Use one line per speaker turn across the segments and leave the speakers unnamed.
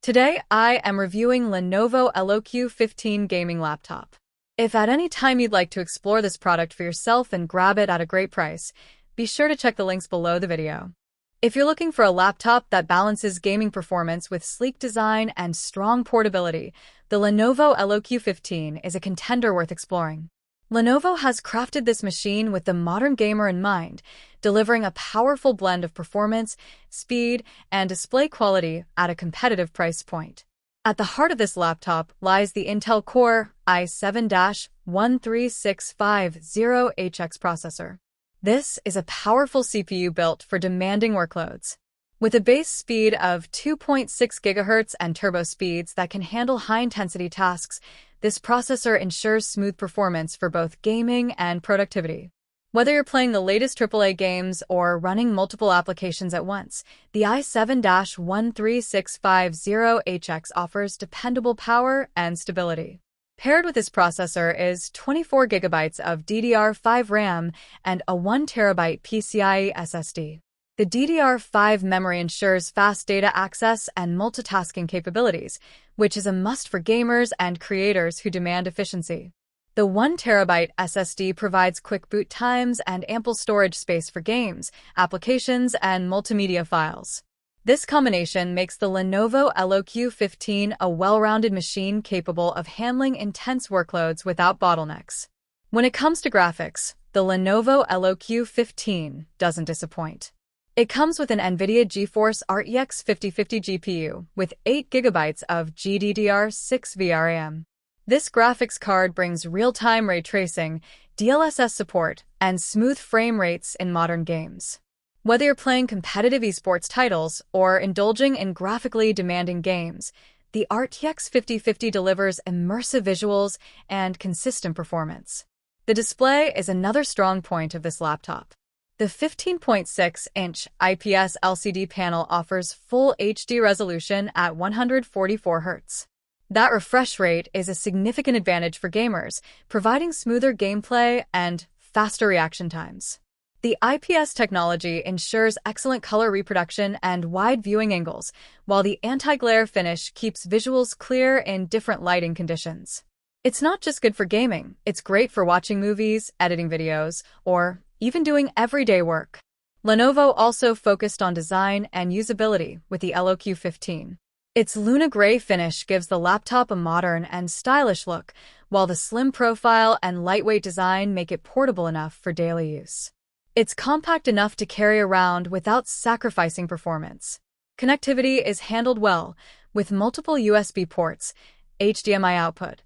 Today, I am reviewing Lenovo LOQ 15 gaming laptop. If at any time you'd like to explore this product for yourself and grab it at a great price, be sure to check the links below the video. If you're looking for a laptop that balances gaming performance with sleek design and strong portability, the Lenovo LOQ 15 is a contender worth exploring. Lenovo has crafted this machine with the modern gamer in mind, delivering a powerful blend of performance, speed, and display quality at a competitive price point. At the heart of this laptop lies the Intel Core i7-13650HX processor. This is a powerful CPU built for demanding workloads. With a base speed of 2.6 GHz and turbo speeds that can handle high-intensity tasks, this processor ensures smooth performance for both gaming and productivity. Whether you're playing the latest AAA games or running multiple applications at once, the i7-13650HX offers dependable power and stability. Paired with this processor is 24 GB of DDR5 RAM and a 1 TB PCIe SSD. The DDR5 memory ensures fast data access and multitasking capabilities, which is a must for gamers and creators who demand efficiency. The 1 TB SSD provides quick boot times and ample storage space for games, applications, and multimedia files. This combination makes the Lenovo LOQ 15 a well-rounded machine capable of handling intense workloads without bottlenecks. When it comes to graphics, the Lenovo LOQ 15 doesn't disappoint. It comes with an NVIDIA GeForce RTX 5050 GPU with 8 GB of GDDR6 RAM. This graphics card brings real-time ray tracing, DLSS support, and smooth frame rates in modern games. Whether you're playing competitive esports titles or indulging in graphically demanding games, the RTX 5050 delivers immersive visuals and consistent performance. The display is another strong point of this laptop. The 15.6-inch IPS LCD panel offers full HD resolution at 144 Hz. That refresh rate is a significant advantage for gamers, providing smoother gameplay and faster reaction times. The IPS technology ensures excellent color reproduction and wide viewing angles, while the anti-glare finish keeps visuals clear in different lighting conditions. It's not just good for gaming, it's great for watching movies, editing videos, or even doing everyday work. Lenovo also focused on design and usability with the LOQ 15. Its Luna Gray finish gives the laptop a modern and stylish look, while the slim profile and lightweight design make it portable enough for daily use. It's compact enough to carry around without sacrificing performance. Connectivity is handled well, with multiple USB ports, HDMI output,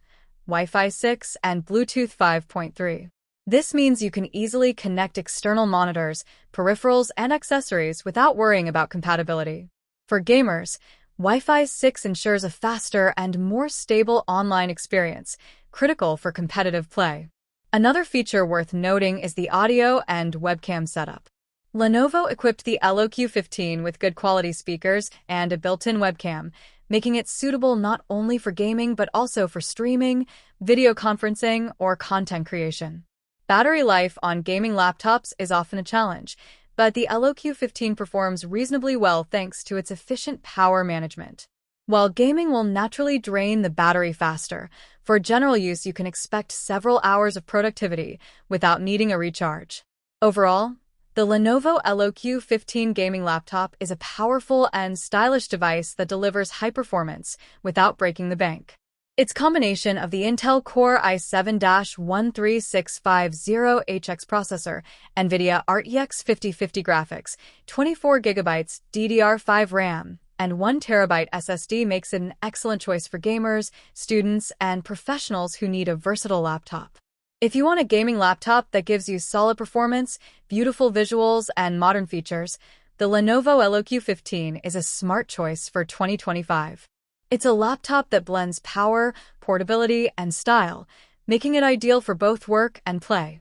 Wi-Fi 6, and Bluetooth 5.3. This means you can easily connect external monitors, peripherals, and accessories without worrying about compatibility. For gamers, Wi-Fi 6 ensures a faster and more stable online experience, critical for competitive play. Another feature worth noting is the audio and webcam setup. Lenovo equipped the LOQ 15 with good quality speakers and a built-in webcam, making it suitable not only for gaming but also for streaming, video conferencing, or content creation. Battery life on gaming laptops is often a challenge, but the LOQ 15 performs reasonably well thanks to its efficient power management. While gaming will naturally drain the battery faster, for general use you can expect several hours of productivity without needing a recharge. Overall, the Lenovo LOQ 15 gaming laptop is a powerful and stylish device that delivers high performance without breaking the bank. Its combination of the Intel Core i7-13650HX processor, NVIDIA RTX 5050 graphics, 24 GB DDR5 RAM, and 1 TB SSD makes it an excellent choice for gamers, students, and professionals who need a versatile laptop. If you want a gaming laptop that gives you solid performance, beautiful visuals, and modern features, the Lenovo LOQ 15 is a smart choice for 2025. It's a laptop that blends power, portability, and style, making it ideal for both work and play.